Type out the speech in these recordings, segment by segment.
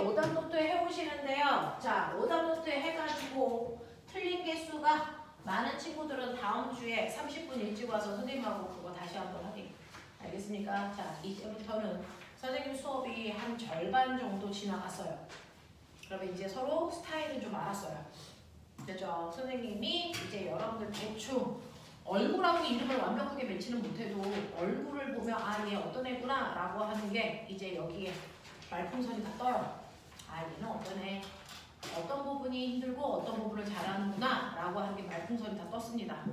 오답 노트 해오시는데요. 자, 오답 노트 해가지고 틀린 개수가 많은 친구들은 다음 주에 30분 일찍 와서 선생님하고 그거 다시 한번 확인. 알겠습니까? 자, 이제부터는 선생님 수업이 한 절반 정도 지나갔어요. 그러면 이제 서로 스타일은 좀 알았어요. 그죠? 선생님이 이제 여러분들 대충 얼굴하고 이름을 완벽하게 매치는 못해도 얼굴을 보면 아, 얘 어떤 애구나 라고 하는 게 이제 여기에 말풍선이 다 떠요. 아, 얘는 어떤 애, 어떤 부분이 힘들고 어떤 부분을 잘하는구나 라고 하는 게 말풍선이 다 떴습니다.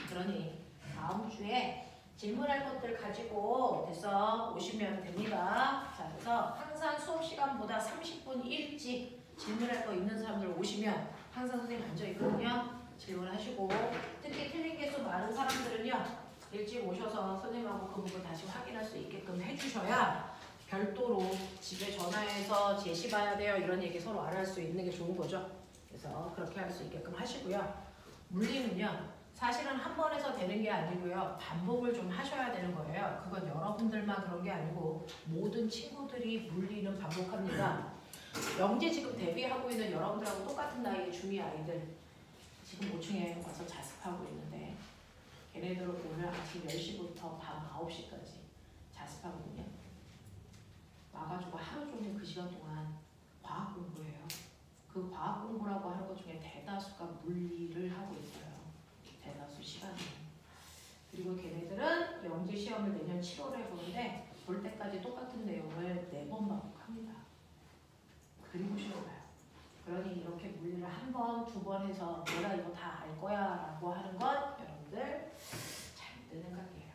그러니 다음 주에 질문할 것들 가지고 돼서 오시면 됩니다. 자, 그래서 항상 수업 시간보다 30분 일찍 질문할 거 있는 사람들 오시면 항상 선생님 앉아있거든요. 질문하시고 특히 틀린 개수 많은 사람들은요. 일찍 오셔서 선생님하고 그 부분 다시 확인할 수 있게끔 해주셔야 별도로 집에 전화해서 제시 봐야 돼요. 이런 얘기 서로 알아할 수 있는 게 좋은 거죠. 그래서 그렇게 할 수 있게끔 하시고요. 물리는요. 사실은 한 번에서 되는 게 아니고요. 반복을 좀 하셔야 되는 거예요. 그건 여러분들만 그런 게 아니고 모든 친구들이 물리는 반복합니다. 영재 지금 데뷔하고 있는 여러분들하고 똑같은 나이의 중2 아이들 지금 5층에 와서 자습하고 있는데 걔네들을 오늘 아침 10시부터 밤 9시까지 자습하거든요. 와가지고 하루 종일 그 시간 동안 과학 공부해요. 그 과학 공부라고 하는 것 중에 대다수가 물리를 하고 있어요. 대다수 시간을. 그리고 걔네들은 영재 시험을 내년 7월에 보는데 볼 때까지 똑같은 내용을 4번 반복합니다. 그리고 시험 봐요. 그러니 이렇게 물리를 한 번, 2번 해서 내가 이거 다 알 거야 라고 하는 건 여러분들 잘못된 생각이에요.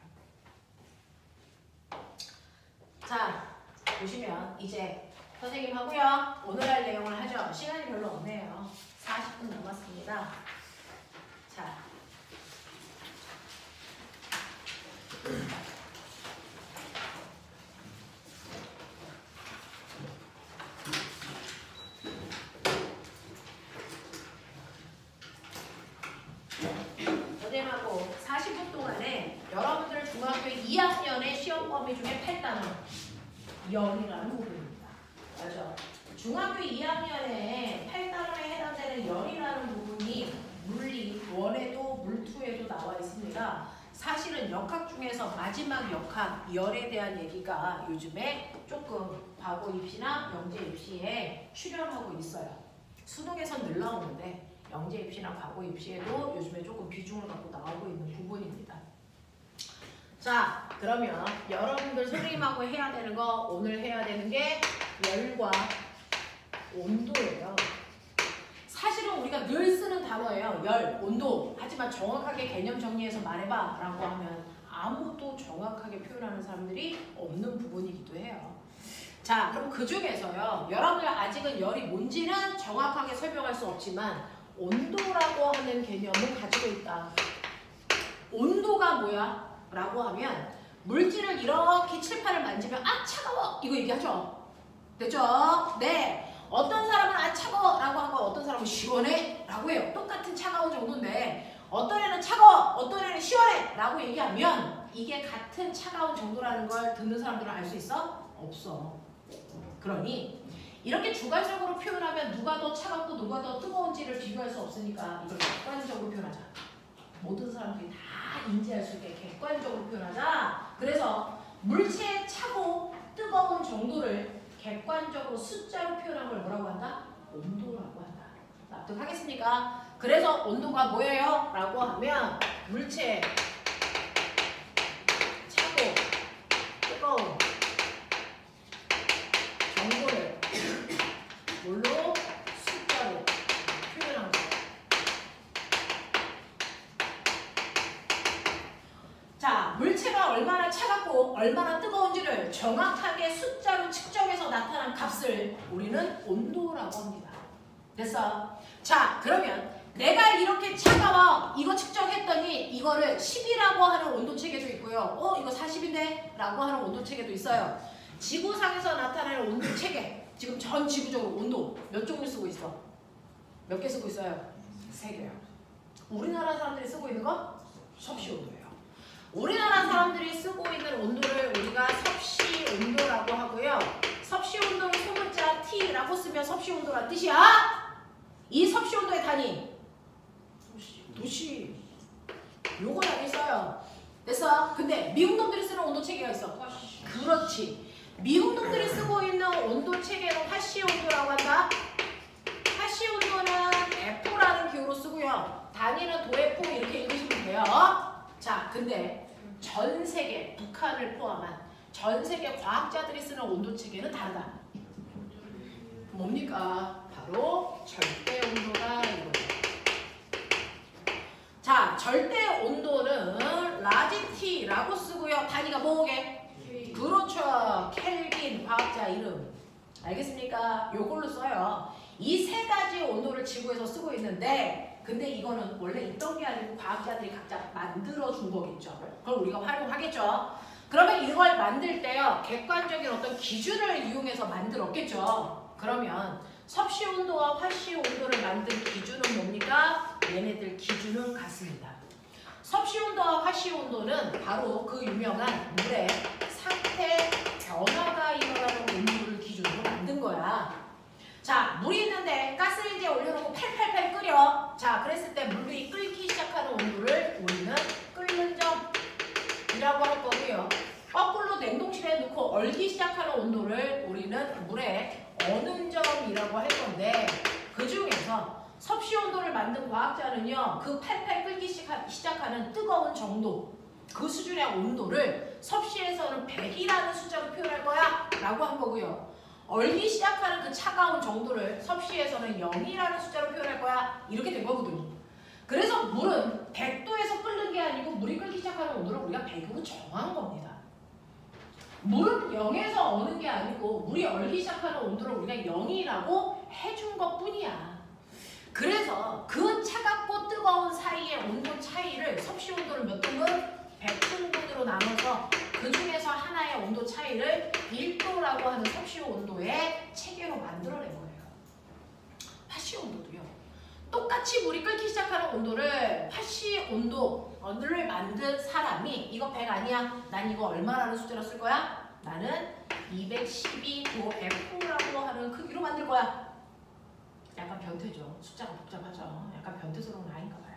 자, 보시면 이제 선생님하고요. 오늘 할 내용을 하죠. 시간이 별로 없네요. 40분 남았습니다. 자, 선생님하고 40분 동안에 여러분들 중학교 2학년의 시험 범위 중에 8단원 열이라는 부분입니다. 맞죠? 중학교 2학년에 8단원에 해당되는 열이라는 부분이 물리 1에도 물 2에도 나와 있습니다. 사실은 역학 중에서 마지막 역학 열에 대한 얘기가 요즘에 조금 과거 입시나 영재 입시에 출연하고 있어요. 수능에선 늘 나오는데 영재 입시나 과거 입시에도 요즘에 조금 비중을 갖고 나오고 있는 부분입니다. 자, 그러면 여러분들 선생님하고 해야 되는 거 오늘 해야 되는 게 열과 온도예요. 사실은 우리가 늘 쓰는 단어예요. 열, 온도. 하지만 정확하게 개념 정리해서 말해봐 라고 하면 아무도 정확하게 표현하는 사람들이 없는 부분이기도 해요. 자, 그럼 그 중에서요. 여러분들 아직은 열이 뭔지는 정확하게 설명할 수 없지만 온도라고 하는 개념을 가지고 있다. 온도가 뭐야? 라고 하면 물질을 이렇게 칠판을 만지면 아 차가워! 이거 얘기하죠? 됐죠? 네. 어떤 사람은 아 차가워! 라고 하고 어떤 사람은 시원해! 라고 해요. 똑같은 차가운 정도인데 어떤 애는 차가워! 어떤 애는 시원해! 라고 얘기하면 이게 같은 차가운 정도라는 걸 듣는 사람들은 알 수 있어? 없어. 그러니 이렇게 주관적으로 표현하면 누가 더 차갑고 누가 더 뜨거운지를 비교할 수 없으니까 이걸 객관적으로 표현하자. 모든 사람들이 다 인지할 수 있게 객관적으로 표현하자. 그래서 물체의 차고 뜨거운 정도를 객관적으로 숫자로 표현한 걸 뭐라고 한다? 온도라고 한다. 납득하겠습니까? 그래서 온도가 뭐예요? 라고 하면 물체 차고 뜨거운 정도를 뭘로? 숫자로 표현한 거예요. 자, 물체가 얼마나 차갑고 얼마나 뜨거운지를 정확하게 숫자로 측정해서 나타난 값을 우리는 온도라고 합니다. 됐어? 자, 그러면 내가 이렇게 차가워 이거 측정했더니 이거를 10이라고 하는 온도체계도 있고요. 이거 40인데? 라고 하는 온도체계도 있어요. 지구상에서 나타나는 온도체계 지금 전 지구적으로 온도 몇 종류 쓰고 있어? 몇 개 쓰고 있어요? 3개요. 우리나라 사람들이 쓰고 있는 거? 섭씨 온도예요. 우리나라 사람들이 쓰고 있는 온도를 우리가 섭씨 온도라고 하고요. 섭씨 온도를 소문자 T라고 쓰면 섭씨 온도란 뜻이야. 이 섭씨 온도의 단위 도시. 요거 단위 써요. 됐어? 근데 미국 놈들이 쓰는 온도 체계가 있어. 그렇지. 미국 놈들이 쓰고 있는 온도 체계는 화씨 온도라고 한다. 화씨 온도는 F라는 기호로 쓰고요. 단위는 도F 이렇게 읽으시면 돼요. 자, 근데 전 세계, 북한을 포함한 전 세계 과학자들이 쓰는 온도 체계는 다르다. 뭡니까? 바로 절대 온도가 이거예요. 자, 절대 온도는 라지 T라고 쓰고요. 단위가 뭐게? 그렇죠. 켈빈 과학자 이름. 알겠습니까? 요걸로 써요. 이 세 가지 온도를 지구에서 쓰고 있는데 근데 이거는 원래 있던 게 아니고 과학자들이 각자 만들어준 거겠죠. 그걸 우리가 활용하겠죠. 그러면 이걸 만들 때요. 객관적인 어떤 기준을 이용해서 만들었겠죠. 그러면 섭씨 온도와 화씨 온도를 만든 기준은 뭡니까? 얘네들 기준은 같습니다. 섭씨 온도와 화씨 온도는 바로 그 유명한 물의 상태 변화가 일어나는 온도를 기준으로 만든 거야. 자, 물이 있는데 가스레인지에 올려놓고 팔팔팔 끓여. 자, 그랬을 때 물이 끓기 시작하는 온도를 우리는 끓는 점이라고 할 거고요. 거꾸로 냉동실에 넣고 얼기 시작하는 온도를 우리는 물의 어는 점이라고 할 건데 그 중에서 섭씨 온도를 만든 과학자는요. 그 팔팔 끓기 시작하는 뜨거운 정도 그 수준의 온도를 섭씨에서는 100이라는 숫자로 표현할 거야 라고 한 거고요. 얼기 시작하는 그 차가운 정도를 섭씨에서는 0이라는 숫자로 표현할 거야. 이렇게 된 거거든요. 그래서 물은 100도에서 끓는 게 아니고 물이 끓기 시작하는 온도를 우리가 100으로 정한 겁니다. 물은 0에서 어는 게 아니고 물이 얼기 시작하는 온도를 우리가 0이라고 해준 것뿐이야. 그래서 그 차갑고 뜨거운 사이의 온도 차이를 섭씨 온도를 몇 등분? 100등분으로 나눠서 그 중에서 하나의 온도 차이를 1도라고 하는 섭씨 온도의 체계로 만들어낸 거예요. 화씨 온도도요. 똑같이 물이 끓기 시작하는 온도를 화씨 온도를 만든 사람이 이거 100 아니야? 난 이거 얼마라는 숫자로 쓸 거야? 나는 212도F라고 하는 크기로 만들 거야. 약간 변태죠. 숫자가 복잡하죠. 약간 변태스러운 아이인가 봐요.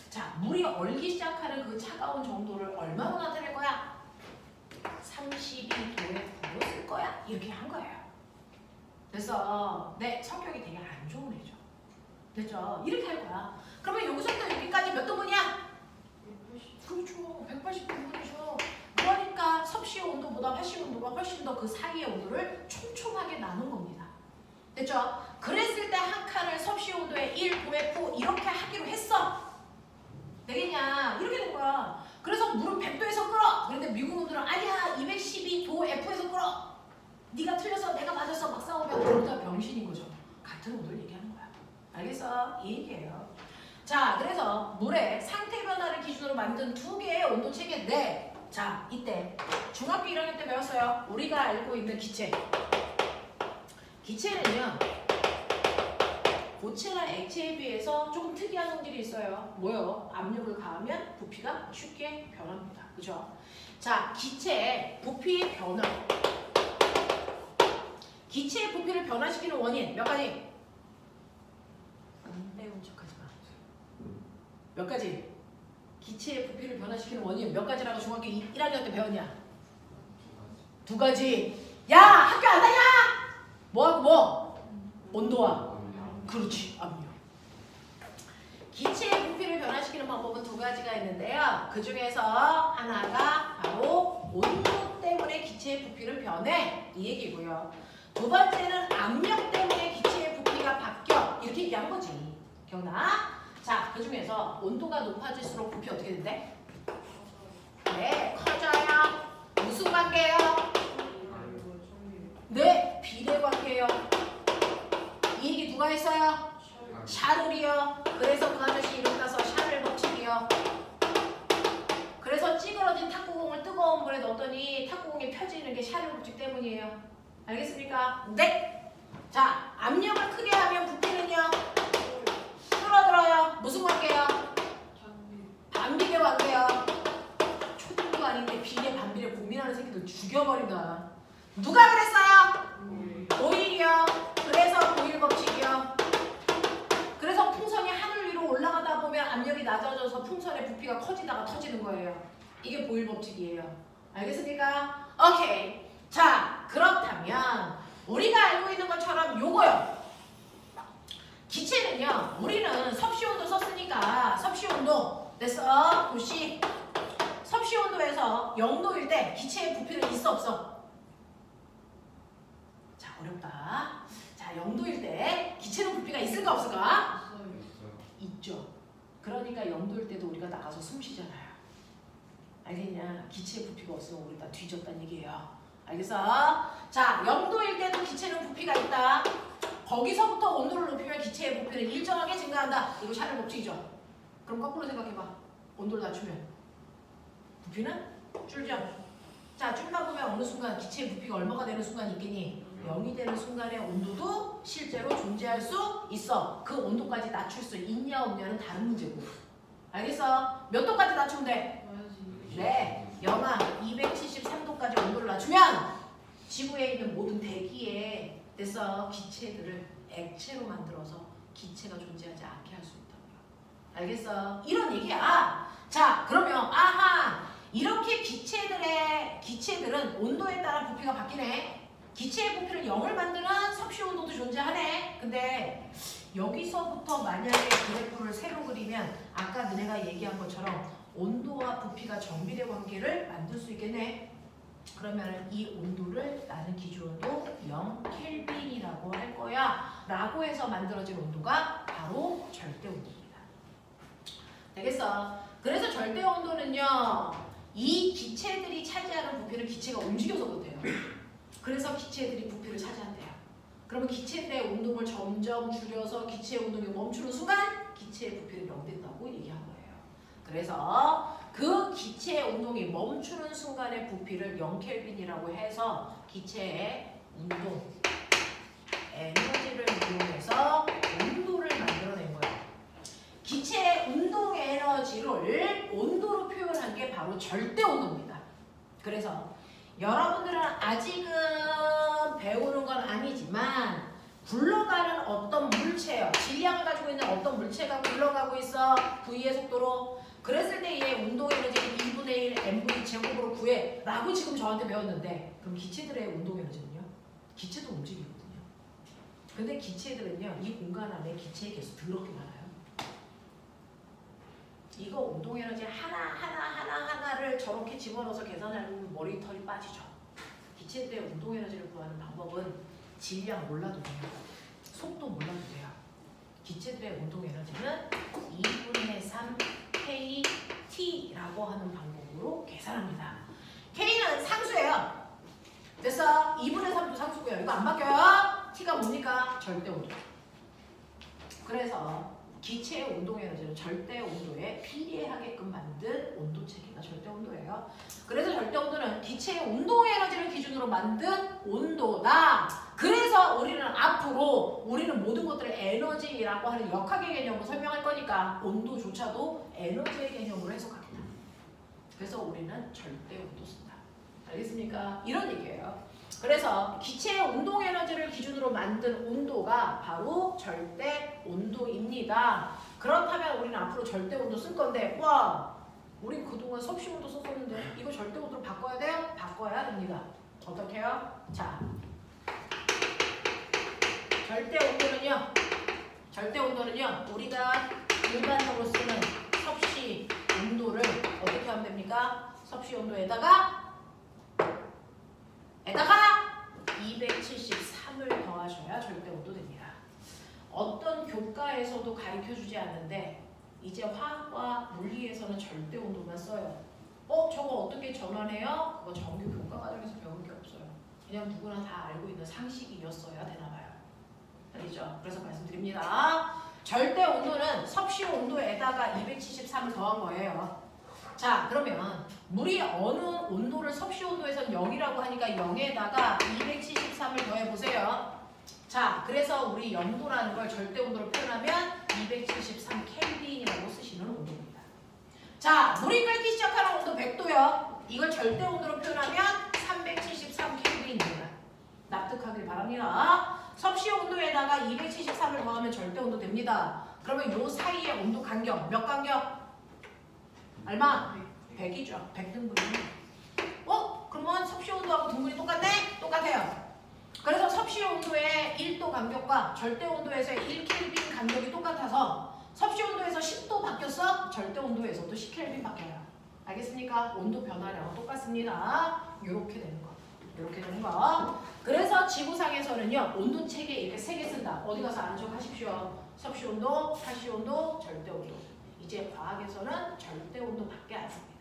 자, 물이 얼기 시작하는 그 차가운 정도를 얼마로 나타낼 거야? 32도F로 쓸 거야. 이렇게 한 거예요. 그래서 내 성격이 되게 안 좋은 애죠. 됐죠? 이렇게 할 거야. 그러면 여기서부터 여기까지 몇 도분이야? 180. 그렇죠. 180도분이죠. 그러니까 섭씨 온도보다 화씨 온도가 훨씬 더 그 사이의 온도를 촘촘하게 나눈 겁니다. 됐죠? 그랬을 때 한 칸을 섭씨 온도에 1도F 이렇게 하기로 했어. 되겠냐? 이렇게 된 거야. 그래서 물은 100도에서 끓어. 그런데 미국 놈들은 아니야 212도F에서 끓어. 네가 틀려서 내가 맞았어 막 싸우면 그러다 병신인 거죠. 같은 온도를 얘기하는 거야. 알겠어? 이 얘기예요. 자, 그래서 물의 상태 변화를 기준으로 만든 두 개의 온도 체계인데 자, 이때 중학교 1학년 때 배웠어요. 우리가 알고 있는 기체. 기체는요. 고체나 액체에 비해서 조금 특이한 성질이 있어요. 뭐요? 압력을 가하면 부피가 쉽게 변합니다. 그죠? 자, 기체의 부피 변화. 기체의 부피를 변화시키는 원인 몇 가지? 안 배운 척하지 마. 몇 가지? 기체의 부피를 변화시키는 원인 몇 가지라고 중학교 1학년 때 배웠냐? 두 가지. 야! 학교 안 다냐? 뭐하고 뭐? 온도와. 그렇지. 압력. 기체의 부피를 변화시키는 방법은 두 가지가 있는데요. 그 중에서 하나가 바로 온도 때문에 기체의 부피를 변해. 이 얘기고요. 두 번째는 압력 때문에 기체의 부피가 바뀌어. 이렇게 얘기한 거지. 기억나? 자, 그 중에서 온도가 높아질수록 부피 어떻게 된대? 네, 커져요. 무슨 관계예요? 네, 비례 관계예요. 이 얘기 누가 했어요? 샤를이요. 그래서 그 아저씨 이름 따서 샤를 법칙이요. 그래서 찌그러진 탁구공을 뜨거운 물에 넣었더니 탁구공이 펴지는 게 샤를 법칙 때문이에요. 알겠습니까? 네. 자, 압력을 크게 하면 부피는요? 줄어들어요. 무슨 관계요? 반비례 관계요. 죽여버린다. 누가 그랬어요? 오일이요. 그래서 보일 법칙이요. 그래서 풍선이 하늘 위로 올라가다 보면 압력이 낮아져서 풍선의 부피가 커지다가 터지는 거예요. 이게 보일 법칙이에요. 알겠습니까? 오케이. 자, 그렇다면 우리가 알고 있는 것처럼 요거요. 기체는요. 우리는 섭씨온도 썼으니까 섭씨온도 됐어. 도시 섭씨온도에서 0도일 때 기체의 부피는 있어 없어? 자, 어렵다. 자, 0도일 때 기체는 부피가 있을까 없을까? 있죠. 그러니까 0도일 때도 우리가 나가서 숨 쉬잖아요. 알겠냐? 기체의 부피가 없으면 우리 다 뒤졌다는 얘기예요. 알겠어? 자, 0도일 때도 기체는 부피가 있다. 거기서부터 온도를 높이면 기체의 부피는 일정하게 증가한다. 이거 샤넬 법칙이죠. 그럼 거꾸로 생각해봐. 온도를 낮추면 부피는 줄죠. 자, 줄다 보면 어느 순간 기체의 부피가 얼마가 되는 순간이 있겠니? 0이 되는 순간에 온도도 실제로 존재할 수 있어. 그 온도까지 낮출 수 있냐 없냐는 다른 문제고. 알겠어? 몇 도까지 낮추면 돼? 네, 영하 273도까지 온도를 낮추면 지구에 있는 모든 대기에 됐어 기체들을 액체로 만들어서 기체가 존재하지 않게 할 수 있다고요. 알겠어? 이런 얘기야. 자, 그러면 아하, 이렇게 기체들은 온도에 따라 부피가 바뀌네. 기체의 부피를 0을 만드는 섭씨 온도도 존재하네. 근데 여기서부터 만약에 그래프를 새로 그리면 아까 너네가 얘기한 것처럼 온도와 부피가 정비례 관계를 만들 수 있겠네. 그러면 이 온도를 나는 기준온도 0켈빈이라고 할 거야 라고 해서 만들어진 온도가 바로 절대온도입니다. 되겠어? 그래서 절대온도는요, 이 기체들이 차지하는 부피를 기체가 움직여서 그렇대요. 그래서 기체들이 부피를 차지한대요. 그러면 기체들의 운동을 점점 줄여서 기체의 운동이 멈추는 순간 기체의 부피를 0 된다고 얘기한 거예요. 그래서 그 기체의 운동이 멈추는 순간의 부피를 0켈빈이라고 해서 기체의 운동, 에너지를 이용해서 온도를 만들어낸 거예요. 기체의 운동 에너지를 온도로 표현한 게 바로 절대온도입니다. 그래서 여러분들은 아직은 배우는 건 아니지만 굴러가는 어떤 물체요. 질량을 가지고 있는 어떤 물체가 굴러가고 있어. V의 속도로. 그랬을 때 얘 운동 에너지를 2분의 1 mv 제곱으로 구해 라고 지금 저한테 배웠는데 그럼 기체들의 운동 에너지는요? 기체도 움직이거든요. 근데 기체들은요, 이 공간 안에 기체의 개수 더럽게 많아요. 이거 운동 에너지 하나를 저렇게 집어넣어서 계산하면 머리털이 빠지죠. 기체들의 운동 에너지를 구하는 방법은 질량 몰라도 돼요. 속도 몰라도 돼요. 기체들의 운동 에너지는 2분의 3 KT라고 하는 방법으로 계산합니다. K는 상수예요. 됐어? 2분의 3도 상수고요. 이거 안 바뀌어요. T가 뭡니까? 절대 온도. 그래서 기체의 운동 에너지는 절대 온도에 비례하게끔 만든 온도 체계가 절대 온도예요. 그래서 절대 온도는 기체의 운동 에너지를 기준으로 만든 온도다. 그래서 우리는 모든 것들을 에너지라고 하는 역학의 개념으로 설명할 거니까 온도조차도 에너지의 개념으로 해석합니다. 그래서 우리는 절대 온도 쓴다. 알겠습니까? 이런 얘기예요. 그래서 기체의 운동 에너지를 기준으로 만든 온도가 바로 절대 온도입니다. 그렇다면 우리는 앞으로 절대 온도 쓸 건데, 와, 우린 그동안 섭씨 온도 썼었는데 이거 절대 온도로 바꿔야 돼요? 바꿔야 됩니다. 어떻게 해요? 자, 절대 온도는요 우리가 일반적으로 쓰는 섭씨 온도를 어떻게 하면 됩니까? 섭씨 온도에다가 273을 더하셔야 절대 온도 됩니다. 어떤 교과에서도 가르쳐주지 않는데 이제 화학과 물리에서는 절대 온도만 써요. 저거 어떻게 전환해요? 그거 정규 교과 과정에서 배울 게 없어요. 그냥 누구나 다 알고 있는 상식이었어야 되나봐요. 알겠죠? 그래서 말씀드립니다. 절대 온도는 섭씨 온도에다가 273을 더한 거예요. 자, 그러면 물이 어느 온도를 섭씨 온도에선 0이라고 하니까 0에다가 273을 더해보세요. 자, 그래서 우리 0도라는 걸 절대 온도로 표현하면 273 켈빈이라고 쓰시는 온도입니다. 자, 물이 끓기 시작하는 온도 100도요. 이걸 절대 온도로 표현하면 370 납득하길 바랍니다. 섭씨 온도에다가 273을 더하면 절대 온도 됩니다. 그러면 요 사이의 온도 간격 몇 간격? 얼마? 100이죠. 100등분이네. 그러면 섭씨 온도하고 등분이 똑같네? 똑같아요. 그래서 섭씨 온도의 1도 간격과 절대 온도에서의 1켈빈 간격이 똑같아서 섭씨 온도에서 10도 바뀌었어? 절대 온도에서도 10켈빈 바뀌어요. 알겠습니까? 온도 변화량은 똑같습니다. 이렇게 되는 거. 이렇게 되는 거. 그래서 지구상에서는요. 온도체계 이렇게 3개 쓴다. 어디 가서 안쪽하십시오. 섭씨 온도, 하씨 온도, 절대 온도. 이제 과학에서는 절대 온도밖에 안 씁니다.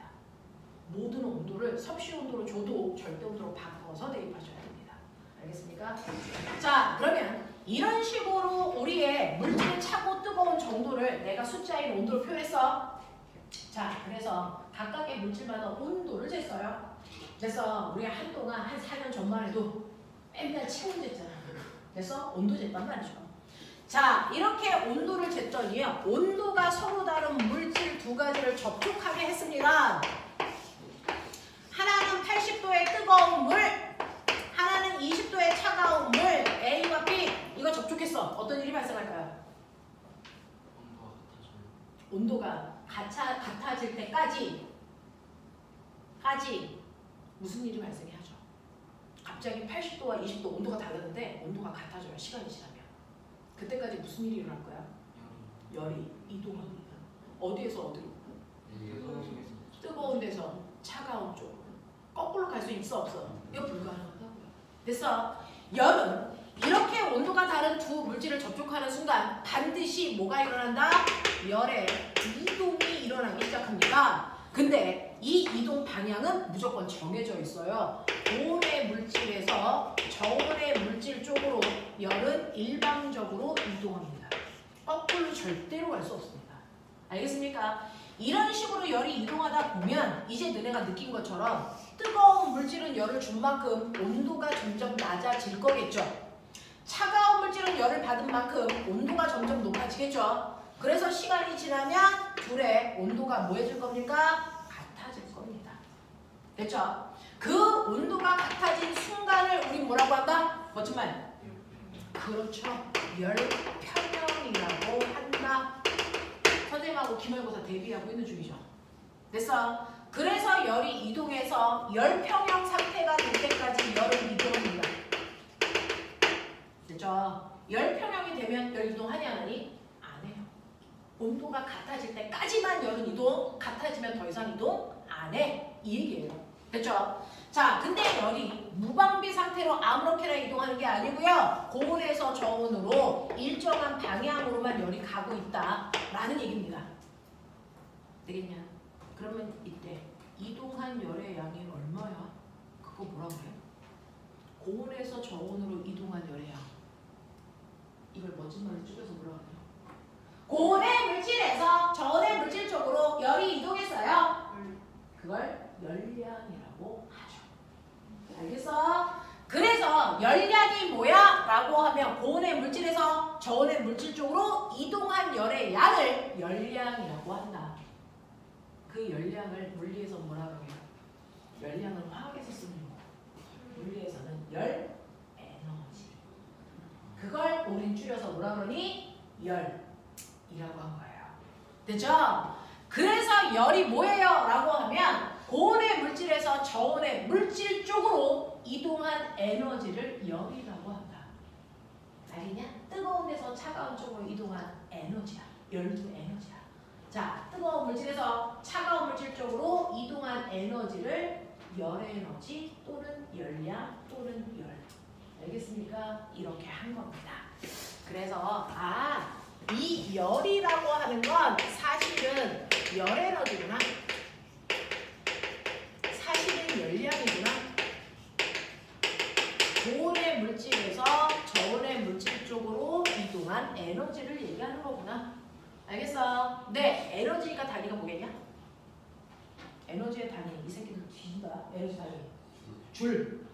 모든 온도를 섭씨 온도로 줘도 절대 온도로 바꿔서 대입하셔야 됩니다. 알겠습니까? 자, 그러면 이런 식으로 우리의 물질의 차고 뜨거운 정도를 내가 숫자인 온도로 표현했어. 자, 그래서 각각의 물질마다 온도를 쟀어요. 그래서 우리가 한동안 한 4년 전만 해도 맨날 체온 쟀잖아. 그래서 온도 쟀단 말이죠. 자, 이렇게 온도를 쟀더니요. 온도가 서로 다른 물질 두 가지를 접촉하게 했습니다. 하나는 80도의 뜨거운 물, 하나는 20도의 차가운 물, A와 B. 이거 접촉했어. 어떤 일이 발생할까요? 온도가 같아질 때까지 무슨 일이 발생하죠? 갑자기 80도와 20도 온도가 다르는데 온도가 같아져요. 시간이 지나면. 그때까지 무슨 일이 일어날 거야? 열이 이동합니다. 어디에서 어디로? 뜨거운 데서 차가운 쪽으로. 거꾸로 갈 수 있어 없어? 이거 불가능하다고요. 그래서 열은 이렇게 온도가 다른 두 물질을 접촉하는 순간 반드시 뭐가 일어난다? 열의 이동이 일어나기 시작합니다. 근데 이 이동 방향은 무조건 정해져 있어요. 고온의 물질에서 저온의 물질 쪽으로 열은 일방적으로 이동합니다. 거꾸로 절대로 갈 수 없습니다. 알겠습니까? 이런 식으로 열이 이동하다 보면 이제 너네가 느낀 것처럼 뜨거운 물질은 열을 준 만큼 온도가 점점 낮아질 거겠죠. 차가운 물질은 열을 받은 만큼 온도가 점점 높아지겠죠. 그래서 시간이 지나면 둘의 온도가 뭐 해질 겁니까? 같아질 겁니다. 됐죠? 그 온도가 같아진 순간을 우리 뭐라고 한다? 멋진 말. 그렇죠. 열평형이라고 한다. 선생님하고 기말고사 대비하고 있는 중이죠. 됐어? 그래서 열이 이동해서 열평형 상태가 될 때까지 열은 이동합니다. 됐죠? 열평형이 되면 열 이동하니 안 하니? 안 해요. 온도가 같아질 때까지만 열은 이동, 같아지면 더 이상 이동 안 해. 이 얘기예요. 됐죠? 자, 근데 열이 무방비 상태로 아무렇게나 이동하는 게 아니고요. 고온에서 저온으로 일정한 방향으로만 열이 가고 있다라는 얘기입니다. 되겠냐? 그러면 이때 이동한 열의 양이 얼마야? 그거 뭐라고 해? 고온에서 저온으로 이동한 열의 양. 이걸 멋진 말로 줄여서 뭐라고 해요? 고온의 물질에서 저온의 물질 쪽으로 열이 이동했어요. 그걸 열량이라고 하죠. 알겠어? 그래서 열량이 뭐야? 라고 하면 고온의 물질에서 저온의 물질 쪽으로 이동한 열의 양을 열량이라고 한다. 그 열량을 물리에서 뭐라고 해요? 열량은 화학에서 쓰는 거. 물리에서는 열 에너지. 그걸 우린 줄여서 뭐라 그러니? 열이라고 한 거예요. 됐죠? 그래서 열이 뭐예요? 라고 하면 고온의 물질에서 저온의 물질 쪽으로 이동한 에너지를 열이라고 한다. 알겠냐? 뜨거운 데서 차가운 쪽으로 이동한 에너지야. 열도 에너지야. 자, 뜨거운 물질에서 차가운 물질 쪽으로 이동한 에너지를 열에너지 또는 열량 또는 열. 알겠습니까? 이렇게 한 겁니다. 그래서 이 열이라고 하는 건 사실은 열에너지구나. 사실은 열량이구나. 고온의 물질에서 저온의 물질 쪽으로 이동한 에너지를 얘기하는 거구나. 알겠어? 네, 에너지가 단위가 뭐겠냐? 에너지의 단위, 이 새끼들 뒤진다. 에너지 단위. 줄.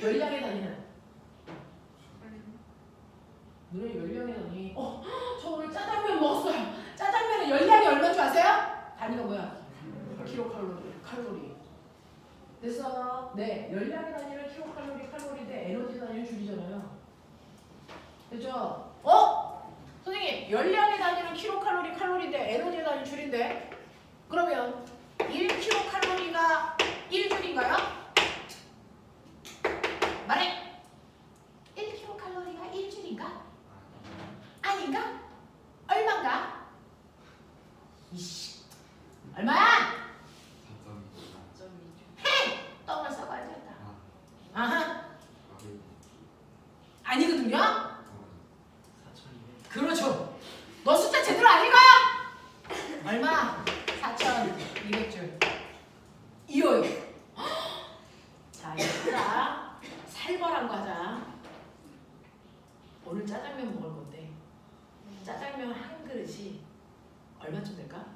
열량의 단위는? 너네 열량의 단위. 저 오늘 짜장면 먹었어요. 짜장면의 열량이 얼마인 줄 아세요? 단위가 뭐야? 킬로칼로리. 칼로리. 그래서 네, 열량의 단위는 킬로칼로리, 칼로리인데 에너지 그죠? 선생님 열량의 단위는 킬로칼로리, 칼로리인데 에너지의 단위 줄인데 그러면 1킬로칼로리가 1줄인가요? 말해! 1킬로칼로리가 1줄인가? 아닌가? 얼마인가? 이씨 얼마야? 4.2. 해! 똥을 써봐야 된다. 아하. 아니거든요? 4,200. 그렇죠. 너 숫자 제대로 안 읽어! 얼마? 4,200줄. 이어요. 자, 얘들아. 살벌한 과자. 오늘 짜장면 먹을 건데 짜장면 한 그릇이 얼마쯤 될까?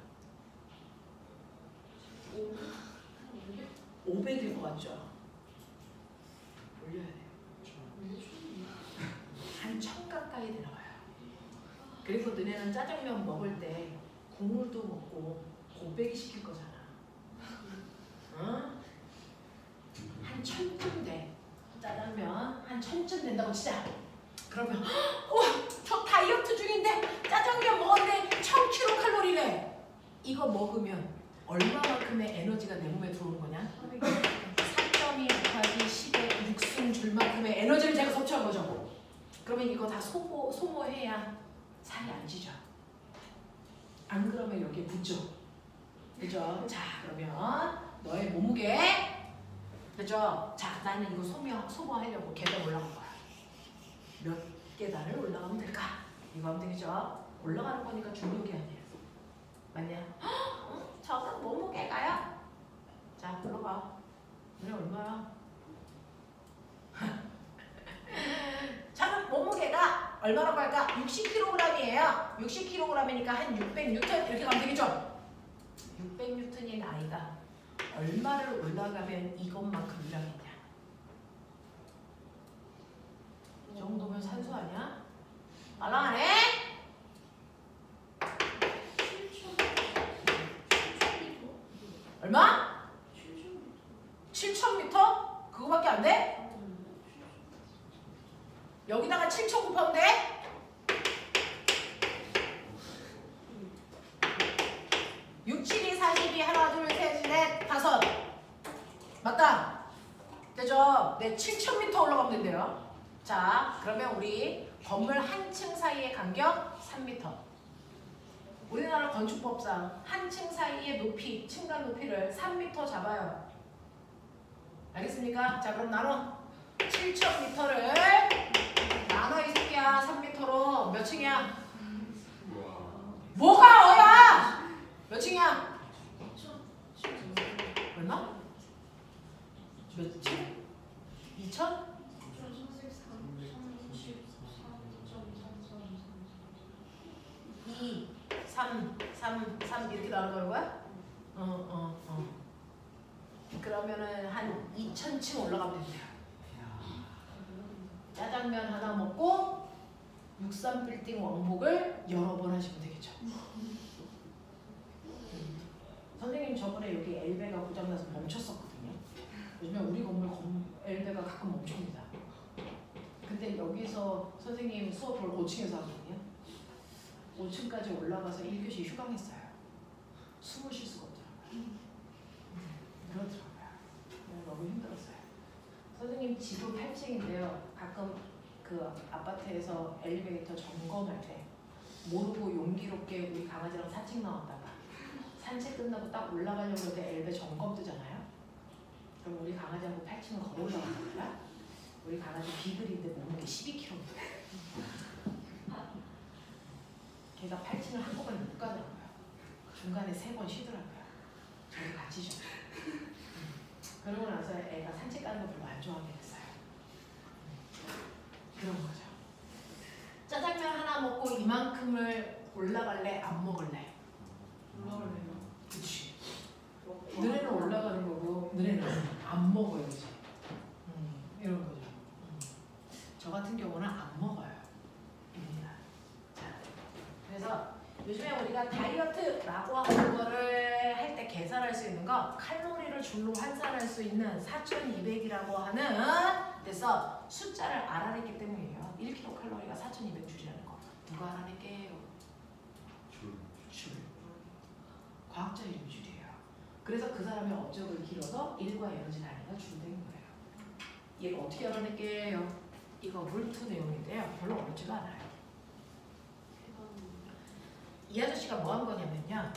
500일 것 같죠? 올려야 돼요. 한 1000 가까이 들어가요. 그리고 너네는 짜장면 먹을 때 국물도 먹고 곱빼기 시킬 거잖아. 어? 한 1000쯤 돼. 짜장면 한 1000쯤 된다고 치자. 그러면 우와 저 다이어트 중인데 짜장면 먹었는데 1000kcal래. 이거 먹으면 얼마만큼의 에너지가 내 몸에 들어오는 거냐? 3.2 곱하기 10의 6승 줄만큼의 에너지를 제가 섭취한 거죠. 그러면 이거 다 소모해야 살이 안 찌죠. 안 그러면 여기에 붙죠. 그죠? 자 그러면 너의 몸무게 그죠? 자 나는 이거 소모하려고 계단 올라갈 거야. 몇 계단을 올라가면 될까? 이거 하면 되겠죠? 올라가는 거니까 중력이 아니에요. 맞냐? 저는 몸무게가요? 자 올라가. 너네 얼마야? 저는 몸무게가 얼마라고 할까? 60kg이에요. 60kg이니까 한 600N 이렇게 가면 되겠죠? 600N인 아이가 얼마를 올라가면 이것만큼 일하겠냐? 이 정도면 산소 아니야? 말랑하네? 얼마? 7,000m? 그거밖에 안 돼? 여기다가 7,000 곱하면 돼? (6, 7, 2, 42) 하나 둘 셋 넷 다섯 맞다? 되죠? 네 7,000m 올라가면 된대요. 자 그러면 우리 건물 한 층 사이의 간격 3m. 우리나라 건축법상 한 층 사이의 높이, 층간 높이를 3m 잡아요. 알겠습니까? 자 그럼 나눠. 7,000m를 나눠 이 새끼야. 3m로 몇 층이야? 뭐가 어야? 몇 층이야? 얼마? 몇 층? 2,000? 2, 3, 3, 3 이렇게 나눠가는 거야? 그러면은 한 2,000층 올라가면 된대요. 짜장면 하나 먹고 63빌딩 왕복을 여러 번 하시면 되겠죠. 선생님 저번에 여기 엘베가 고장나서 멈췄었거든요. 요즘에 우리 건물 엘베가 가끔 멈춥니다. 근데 여기서 선생님 수업을 5층에서 하거든요. 5층까지 올라가서 1교시 휴강했어요. 숨을 쉴 수가 없더라고요. 그렇더라고요. 너무 힘들었어요. 선생님 집은 8층인데요. 가끔 그 아파트에서 엘리베이터 점검할 때 모르고 용기롭게 우리 강아지랑 산책 나왔다가 산책 끝나고 딱 올라가려고 할 때 엘리베이터 점검 뜨잖아요. 그럼 우리 강아지하고 8층을 걸어 올라갔다가 우리 강아지 비글인데 몸무게 12kg. 걔가 8층을 한꺼번에 못 가더라고요. 중간에 3번 쉬더라고요. 저희 같이 좀. 그러고 나서 애가 산책 가는 거 별로 안 좋아하게 됐어요. 그런 거죠. 짜장면 하나 먹고 이만큼을 올라갈래? 안 먹을래? 올라갈래요. 그치. 너네는 올라가는 거고 너네는 안 먹어요. 이제. 이런 거죠. 저 같은 경우는 안 먹어요. 자, 그래서 요즘에 우리가 다이어트라고 하는 거를 할 때 계산할 수 있는 거 칼로리를 줄로 환산할 수 있는 4,200이라고 하는 데서 숫자를 알아냈기 때문이에요. 1kcal가 4,200줄이라는 거. 누가 알아낼게요? 줄. 과학자 이름이 줄이에요. 그래서 그 사람의 업적을 길어서 1과 에너지 단위가 줄 된 거예요. 얘가 어떻게 알아낼게요? 이거 물투 내용인데요. 별로 어렵지가 않아요. 이 아저씨가 뭐 한 거냐면요.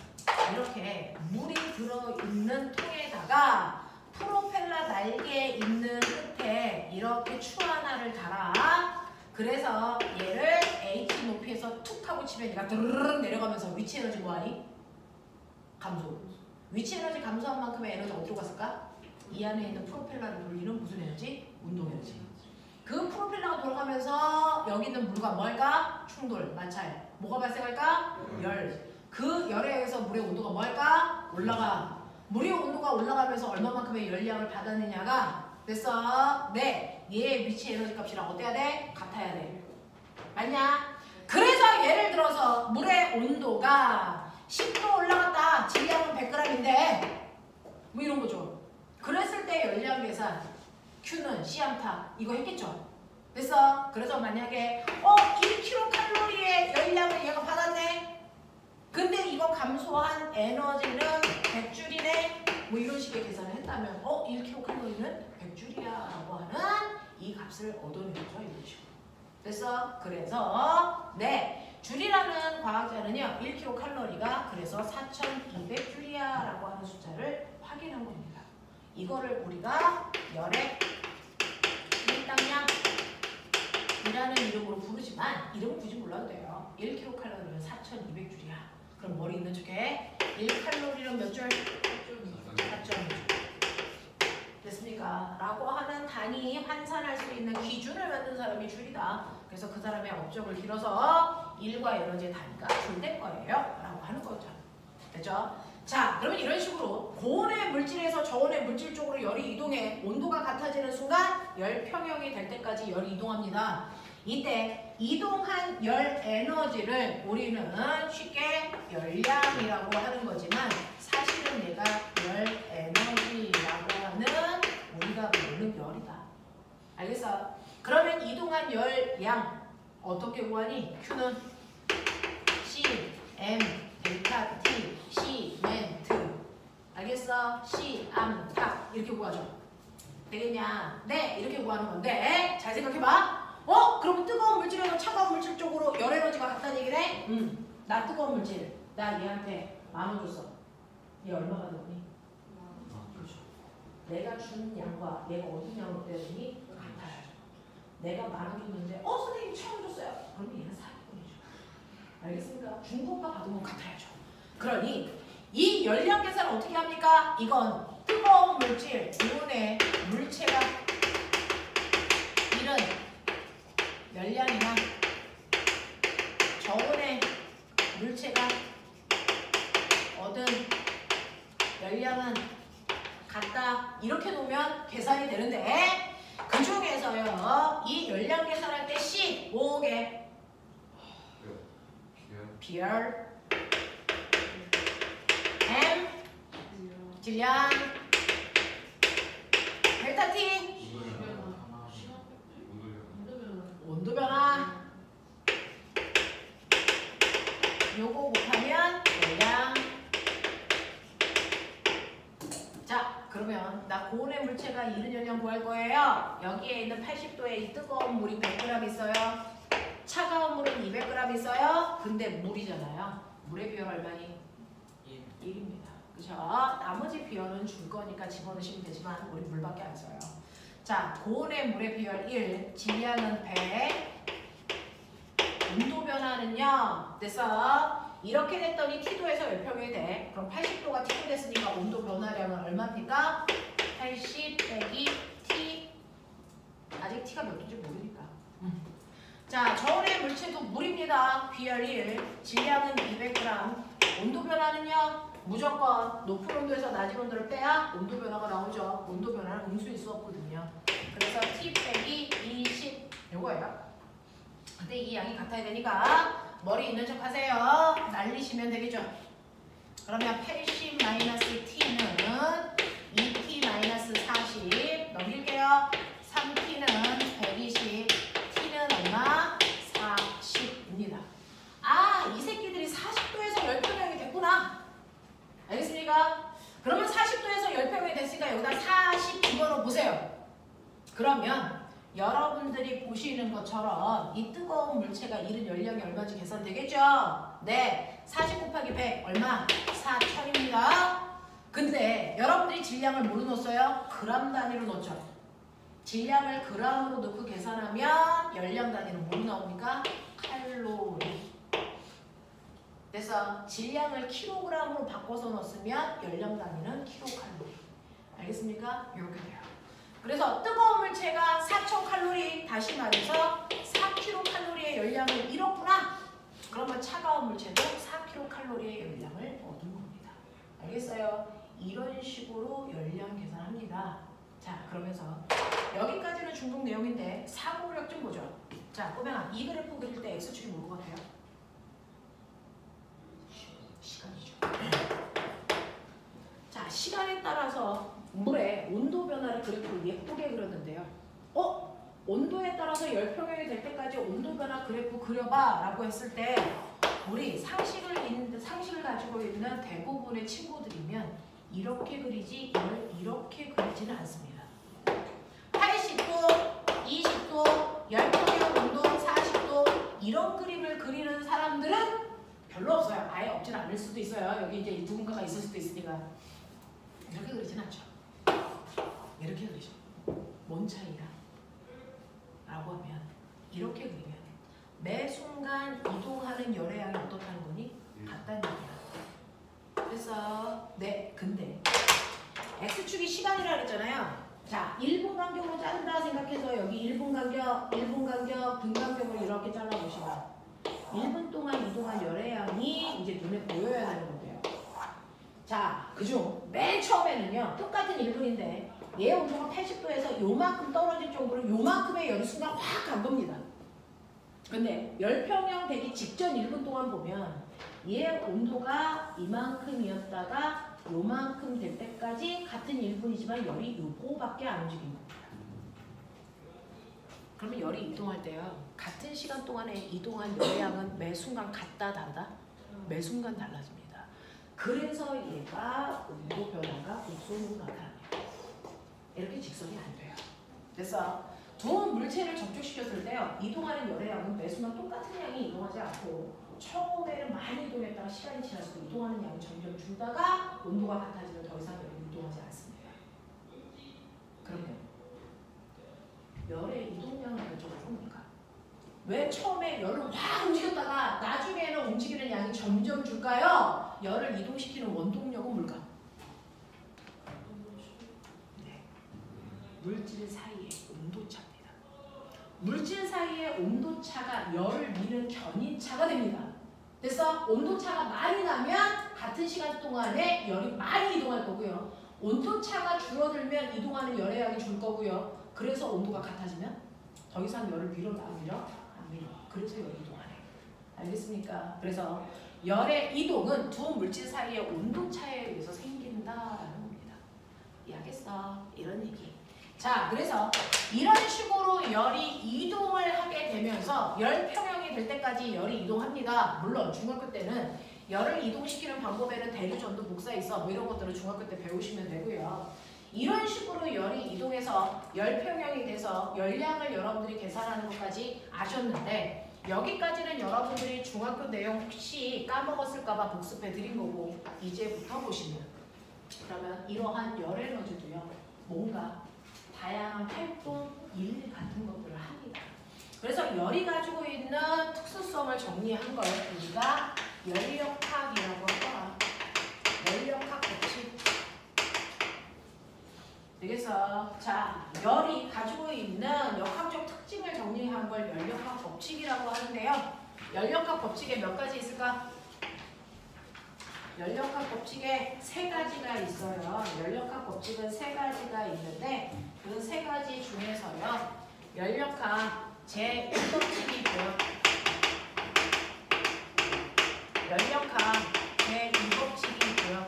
이렇게 물이 들어있는 통에다가 프로펠러 날개 있는 끝에 이렇게 추 하나를 달아. 그래서 얘를 H 높이에서 툭 하고 치면 얘가 드르륵 내려가면서 위치 에너지 뭐하니? 감소. 위치 에너지 감소한 만큼의 에너지 어디로 갔을까? 이 안에 있는 프로펠러를 돌리는 무슨 에너지? 운동 에너지. 그 프로펠러가 돌아가면서 여기 있는 물과 뭐 할까? 충돌, 마찰. 뭐가 발생할까? 열. 그 열에 의해서 물의 온도가 뭐 할까? 올라가. 물의 온도가 올라가면서 얼마만큼의 열량을 받았느냐가 됐어? 네. 얘의 위치 에너지 값이랑 어때야 돼? 같아야 돼. 맞냐? 그래서 예를 들어서 물의 온도가 10도 올라갔다. 질량은 100g인데 뭐 이런 거죠. 그랬을 때 열량 계산 Q는 C암타 이거 했겠죠? 됐어? 그래서 만약에 1kcal의 열량을 얘가 받았네? 근데 이거 감소한 에너지는 100줄이네? 뭐 이런 식의 계산을 했다면 1kcal는 100줄이야 라고 하는 이 값을 얻어내죠. 이런 식으로. 됐어? 그래서 네 줄이라는 과학자는요 1kcal가 그래서 4,200줄이야 라고 하는 숫자를 확인한 겁니다. 이거를 우리가 열의 일당량 이라는 이름으로 부르지만 이름은 굳이 몰라도 돼요. 1kcal는 4,200줄이야. 그럼 머리 있는 척해. 1칼로리는 몇 줄? 4.2줄. 됐습니까? 라고 하는 단위 환산할 수 있는 기준을 만든 사람이 줄이다. 그래서 그 사람의 업적을 길어서 1과 에너지의 단위가 줄될 거예요. 라고 하는 거죠. 됐죠? 자, 그러면 이런 식으로 고온의 물질에서 저온의 물질 쪽으로 열이 이동해 온도가 같아지는 순간 열 평형이 될 때까지 열이 이동합니다. 이때 이동한 열 에너지를 우리는 쉽게 열량이라고 하는 거지만 사실은 얘가 열 에너지라고 하는 우리가 부르는 열이다. 알겠어? 그러면 이동한 열량 어떻게 구하니? Q는 C, M, 델타 T, C, 멘트. 알겠어? C, 암탁 이렇게 구하죠. 되겠냐? 네, 이렇게 구하는 건데 잘 생각해봐. 그러면 뜨거운 물질에서 차가운 물질 쪽으로 열 에너지가 같다는 얘기네? 나 뜨거운 물질. 나 얘한테 10,000원 줬어. 얘 얼마 받았니? 그렇죠. 내가 준 양과 얘가 어떤 양으로 때렸니? 같아요. 내가 10,000원 줬는데 선생님 1,000원 줬어요. 그러면 얘는 400원이죠. 알겠습니까? 준 것과 받은 건 같아야죠. 그러니 이 열량 계산을 어떻게 합니까? 이건 뜨거운 물질, 고온의 물체가 이런 열량이나 저온의 물체가 얻은 열량은 같다. 이렇게 놓으면 계산이 되는데 그 중에서요 이 열량 계산할 때 C 5개 비열 M 질량 델타 T 온도 변화 요거 곱하면 열량. 자 그러면 나 고온의 물체가 이른 열량 구할 거예요. 여기에 있는 80도에 이 뜨거운 물이 100g 있어요. 차가운 물은 200g 있어요. 근데 물이잖아요. 물의 비열 얼마니? 1입니다. 그죠? 나머지 비열은 줄 거니까 집어넣으시면 되지만 우리 물밖에 안 써요. 자, 고온의 물의 비열 1, 질량은 100, 온도 변화는요. 그래서 이렇게 됐더니 T도에서 열평이 돼. 그럼 80도가 T도 됐으니까 온도 변화량은 얼마입니까? 80 빼기 T. 아직 T가 몇 도인지 모르니까. 자, 저온의 물체도 물입니다. 비열 1, 질량은 200g. 온도 변화는요. 무조건 높은 온도에서 낮은 온도를 빼야 온도 변화가 나오죠. 온도 변화는 음수일 수 없거든요. 그래서 T 빼기 20 요거예요. 근데 이 양이 같아야 되니까 머리 있는 척 하세요. 날리시면 되겠죠. 그러면 80-T는 2T-40 넘길게요. 3T는 120, T는 얼마? 보세요. 그러면 여러분들이 보시는 것처럼 이 뜨거운 물체가 이른 연량이 얼마인지 계산되겠죠? 네. 40 곱하기 100 얼마? 4000입니다. 근데 여러분들이 질량을 뭐로 넣었어요? 그람 단위로 넣었죠. 질량을 그람으로 넣고 계산하면 연량 단위는 뭐로 나옵니까? 칼로리. 그래서 질량을 킬로그램으로 바꿔서 넣었으면 연량 단위는 킬로칼로리. 알겠습니까? 이렇게 돼요. 그래서 뜨거운 물체가 4000칼로리, 다시 말해서 4kcal의 열량을 잃었구나. 그러면 차가운 물체도 4kcal의 열량을 얻은 겁니다. 알겠어요? 이런 식으로 열량 계산합니다. 자, 그러면서 여기까지는 중복 내용인데 사고력 좀 보죠. 자, 꼬맹아, 이 그래프 그릴 때 X축이 뭘 것 같아요? 시간이죠. 자, 시간에 따라서 물의 온도 변화를 그래프로 예쁘게 그렸는데요. 온도에 따라서 열평형이 될 때까지 온도 변화 그래프 그려봐 라고 했을 때 우리 상식을 가지고 있는 대부분의 친구들이면 이렇게 그리지 이렇게 그리지는 않습니다. 80도, 20도, 열평형 온도 40도 이런 그림을 그리는 사람들은 별로 없어요. 아예 없진 않을 수도 있어요. 여기 이제 누군가가 있을 수도 있으니까. 이렇게 그리진 않죠. 이렇게 그리죠. 뭔 차이야? 라고 하면 이렇게 그리면 매 순간 이동하는 열의 양이 어떻다는 거니? 같다는 얘기야. 그래서 네, 근데 X축이 시간이라 그랬잖아요. 자, 1분 간격으로 자른다 생각해서 여기 1분 간격, 분 간격으로 이렇게 잘라보시면 1분 동안 이동한 열의 양이 이제 눈에 보여야 되는 건데요. 자, 그죠? 맨 처음에는요, 똑같은 1분인데 얘 온도가 80도에서 요만큼 떨어질 정도로 요만큼의 열이 순간 확 간 겁니다. 근데 열평형 되기 직전 1분 동안 보면 얘 온도가 이만큼이었다가 요만큼 될 때까지 같은 1분이지만 열이 요거밖에 안 움직인 겁니다. 그러면 열이 이동할 때요, 같은 시간 동안에 이동한 열의 양은 매 순간 같다 다르다? 매 순간 달라집니다. 그래서 얘가 온도 변화가 곡선으로 나타납니다. 이렇게 직선이 안 돼요. 그래서 두 물체를 접촉시켰을 때요, 이동하는 열의 양은 매 순간 똑같은 양이 이동하지 않고 처음에는 많이 이동했다가 시간이 지날수록 이동하는 양이 점점 줄다가 온도가 같아지면 더 이상 열이 이동하지 않습니다. 그러면 열의 이동량을 결정을 합니까? 왜 처음에 열을 확 움직였다가 나중에는 움직이는 양이 점점 줄까요? 열을 이동시키는 원동력은 뭘까? 네. 물질 사이의 온도차입니다. 물질 사이의 온도차가 열을 미는 견인차가 됩니다. 그래서 온도차가 많이 나면 같은 시간 동안에 열이 많이 이동할 거고요. 온도차가 줄어들면 이동하는 열의 양이 줄 거고요. 그래서 온도가 같아지면 더 이상 열을 위로 안 밀어? 그래서 열이 이동하네. 알겠습니까? 그래서 열의 이동은 두 물질 사이의 온도차에 의해서 생긴다라는 겁니다. 이해하겠어? 이런 얘기. 자, 그래서 이런 식으로 열이 이동을 하게 되면서 열평형이 될 때까지 열이 이동합니다. 물론 중학교 때는 열을 이동시키는 방법에는 대류, 전도, 복사 있어. 뭐 이런 것들을 중학교 때 배우시면 되고요. 이런 식으로 열이 이동해서 열평형이 돼서 열량을 여러분들이 계산하는 것까지 아셨는데 여기까지는 여러분들이 중학교 내용 혹시 까먹었을까봐 복습해 드린 거고 이제부터 보시면 그러면 이러한 열 에너지도요 뭔가 다양한 활동, 일 같은 것들을 합니다. 그래서 열이 가지고 있는 특수성을 정리한 걸 우리가 열역학이라고 하더라. 열역학 법칙. 그래서 자, 열이 가지고 있는 역학적 특징을 정리한 걸 열역학 법칙이라고 하는데요. 열역학 법칙에 몇 가지 있을까? 열역학 법칙에 세 가지가 있어요. 열역학 법칙은 세 가지가 있는데 그 세 가지 중에서요. 열역학 제1법칙이고요. 열역학 제2법칙이고요.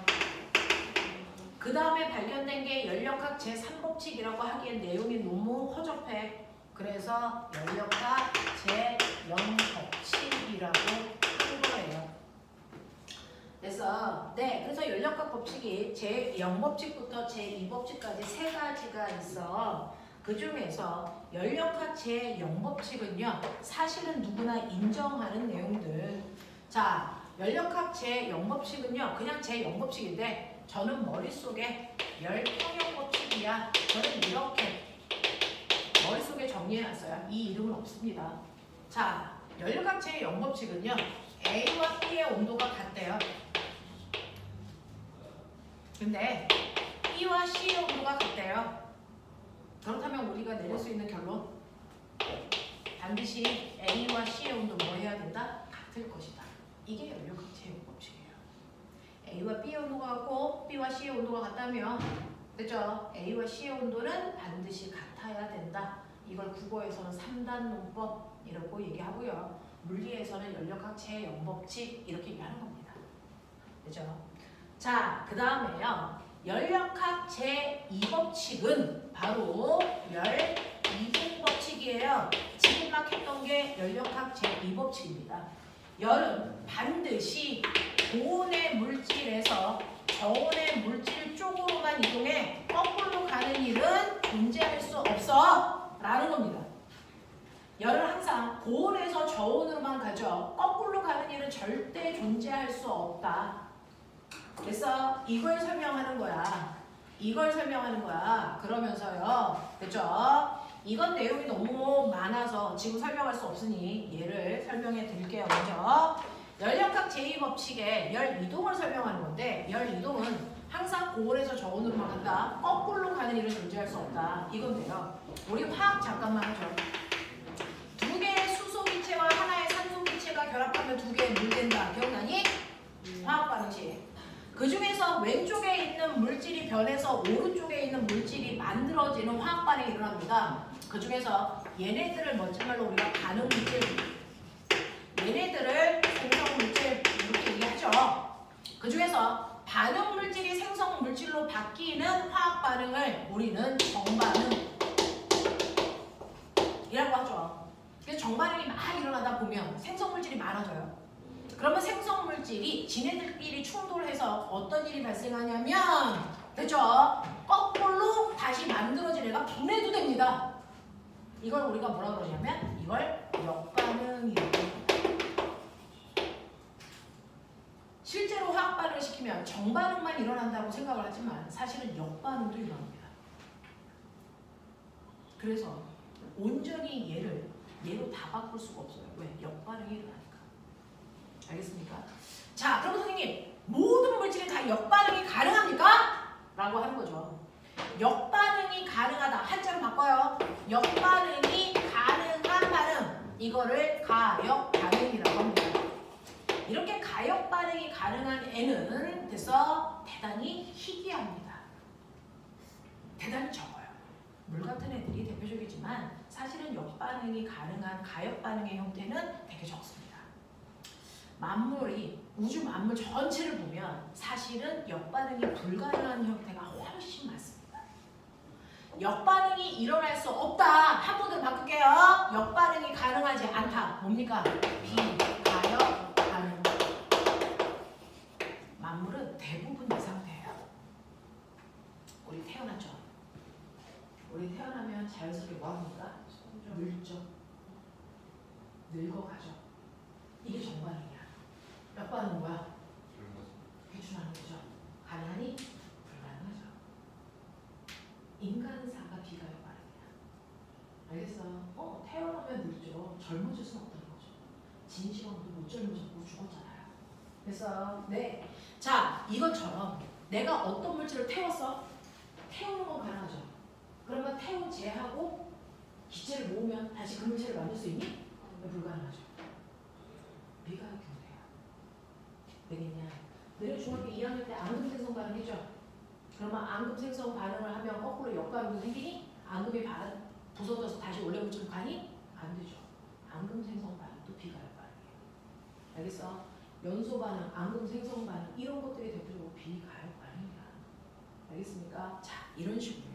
그 다음에 발견된 게 열역학 제3법칙이라고 하기엔 내용이 너무 허접해. 그래서 열역학 제0법칙이라고 한 거예요. 그래서 네, 그래서 연력학 법칙이 제0법칙부터 제2법칙까지 세 가지가 있어. 그 중에서 연력학 제0법칙은요, 사실은 누구나 인정하는 내용들. 자, 연력학 제0법칙은요, 그냥 제0법칙인데 저는 머릿속에 열평형법칙이야. 저는 이렇게 머릿속에 정리해놨어요. 이 이름은 없습니다. 자, 연력학 제0법칙은요, A와 B의 온도가 같대요. 근데 B와 C의 온도가 같대요. 그렇다면 우리가 내릴 수 있는 결론, 반드시 A와 C의 온도 뭐 해야 된다? 같을 것이다. 이게 연력학 제0법칙이에요. A와 B의 온도가 같고 B와 C의 온도가 같다면, 됐죠? A와 C의 온도는 반드시 같아야 된다. 이걸 국어에서는 3단 논법이라고 얘기하고요. 물리에서는 연력학 제0법칙 이렇게 얘기하는 겁니다. 그죠? 자, 그 다음에요. 연력학 제2법칙은 바로 열이동법칙이에요. 지금 막 했던 게 연력학 제2법칙입니다. 열은 반드시 고온의 물질에서 저온의 물질 쪽으로만 이동해 거꾸로 가는 일은 존재할 수 없어 라는 겁니다. 열은 항상 고온에서 저온으로만 가죠. 거꾸로 가는 일은 절대 존재할 수 없다. 그래서 이걸 설명하는 거야. 이걸 설명하는 거야. 그러면서요. 그죠? 이건 내용이 너무 많아서 지금 설명할 수 없으니 얘를 설명해 드릴게요. 먼저 연력학 제2법칙의 열 이동을 설명하는 건데, 열 이동은 항상 고온에서 저온으로만 간다. 거꾸로 가는 일은 존재할 수 없다. 이건데요. 우리 화학 잠깐만 하죠. 두 개의 수소기체와 하나의 산소기체가 결합하면 두 개의 물 된다. 기억나니? 화학 반응식. 그 중에서 왼쪽에 있는 물질이 변해서 오른쪽에 있는 물질이 만들어지는 화학 반응이 일어납니다. 그 중에서 얘네들을 먼저 말로 우리가 반응 물질, 얘네들을 생성 물질 이렇게 얘기하죠. 그 중에서 반응 물질이 생성 물질로 바뀌는 화학 반응을 우리는 정반응이라고 하죠. 그래서 정반응이 막 일어나다 보면 생성 물질이 많아져요. 그러면 생성 물질이 지네들끼리 충돌해서 어떤 일이 발생하냐면, 됐죠? 거꾸로 다시 만들어진 애가 분해도 됩니다. 이걸 우리가 뭐라 그러냐면 이걸 역반응이라고 합니다. 실제로 화학 반응을 시키면 정반응만 일어난다고 생각을 하지만 사실은 역반응도 일어납니다. 그래서 온전히 얘로 다 바꿀 수가 없어요. 왜? 역반응이 일어나니까. 알겠습니까? 자, 그럼 선생님, 모든 물질이 다 역반응이 가능합니까? 라고 하는 거죠. 역반응이 가능하다. 한자로 바꿔요. 역반응이 가능한 반응. 이거를 가역반응이라고 합니다. 이렇게 가역반응이 가능한 애는 됐어? 대단히 희귀합니다. 대단히 적어요. 물 같은 애들이 대표적이지만 사실은 역반응이 가능한 가역반응의 형태는 되게 적습니다. 만물이, 우주 만물 전체를 보면 사실은 역반응이 불가능한 형태가 훨씬 많습니다. 역반응이 일어날 수 없다. 한 번 더 바꿀게요. 역반응이 가능하지 않다. 뭡니까? 비가역반응. 만물은 대부분 이 상태예요. 우리 태어났죠? 우리 태어나면 자연스럽게 뭐합니까? 늙죠. 늙어가죠. 이게 정반응이야. 역반응은 뭐야? 회춘하는 거죠. 가능하니? 불가능하죠. 인간사가 비가역반응이야. 알겠어? 태어나면 늙죠. 젊어질 수는 없다는 거죠. 진시황도 못 젊어졌고 죽었잖아요. 그래서 네. 자, 이것처럼 내가 어떤 물질을 태웠어? 태우는 건 가능하죠. 그러면 태운 쟤하고 기체를 모으면 다시 그 물체를 만들 수 있니? 불가능하죠. 비가역 형태야. 되겠냐? 너네 중학교 2학년 때 앙금 생성 반응 했죠? 그러면 앙금 생성 반응을 하면 거꾸로 역반응도 생기니? 앙금이 부서져서 다시 원래 물질로 가니? 안 되죠. 앙금 생성 반응도 비가역 반응이에요. 알겠어? 연소 반응, 앙금 생성 반응 이런 것들이 대표적으로 비가역 반응이야. 알겠습니까? 자, 이런 식으로요.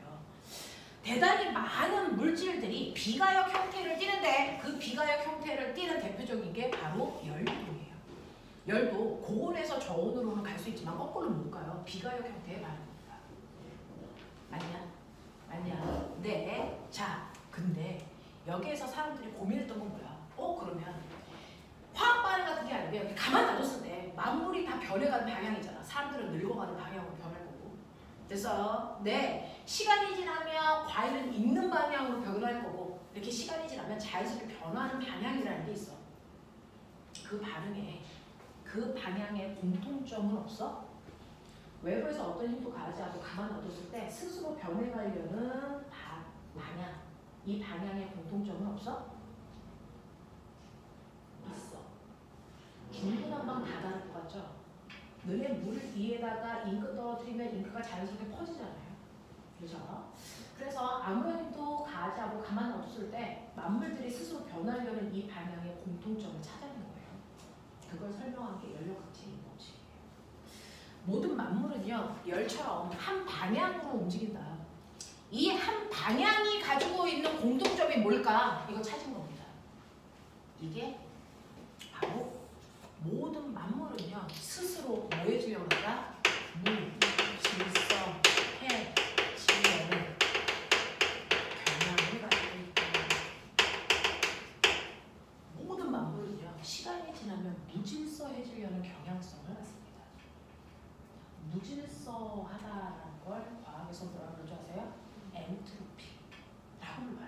대단히 많은 물질들이 비가역 형태를 띠는데 그 비가역 형태를 띠는 대표적인 게 바로 열이동이에요. 열도 고온에서 저온으로는 갈 수 있지만 거꾸로 못 가요. 비가역 형태의 반응입니다. 맞냐? 맞냐? 네. 자, 근데 여기에서 사람들이 고민했던 건 뭐야? 그러면 화학 반응 같은 게 아니고 여기 가만 놔뒀을 때 만물이 다 변해가는 방향이잖아. 사람들은 늙어가는 방향으로 변할 거고. 그래서 네, 시간이 지나면 과일은 익는 방향으로 변할 거고 이렇게 시간이 지나면 자연스럽게 변화하는 방향이라는 게 있어. 그 반응에 그 방향에 공통점은 없어? 외부에서 어떤 힘도 가하지 않고 가만 놔뒀을 때 스스로 변해가려는 방향, 이 방향에 공통점은 없어? 있어. 중구난방 다 다를 것 같죠? 너네 물 위에다가 잉크 떨어뜨리면 잉크가 자연스럽게 퍼지잖아요. 그렇죠? 그래서 아무런 힘도 가하지 않고 가만 놔뒀을 때 만물들이 스스로 변하려는 이 방향의 공통점을 찾아낸 거예요. 그걸 설명한 게 연료각체인 법칙이에요. 모든 만물은요, 열처럼 한 방향으로 움직인다. 이 한 방향이 가지고 있는 공통점이 뭘까? 이거 찾은 겁니다. 이게 바로 모든 만물은요, 스스로 뭐 해주려고 한다? 물, 질서, 해, 지혜는 경향을 가지고 있다. 모든 만물은요, 시간이 지나면 무질서해지려는 경향성을 갖습니다. 무질서하다라는 걸 과학에서 뭐라 그러죠 아세요? 엔트로피라고 불러요.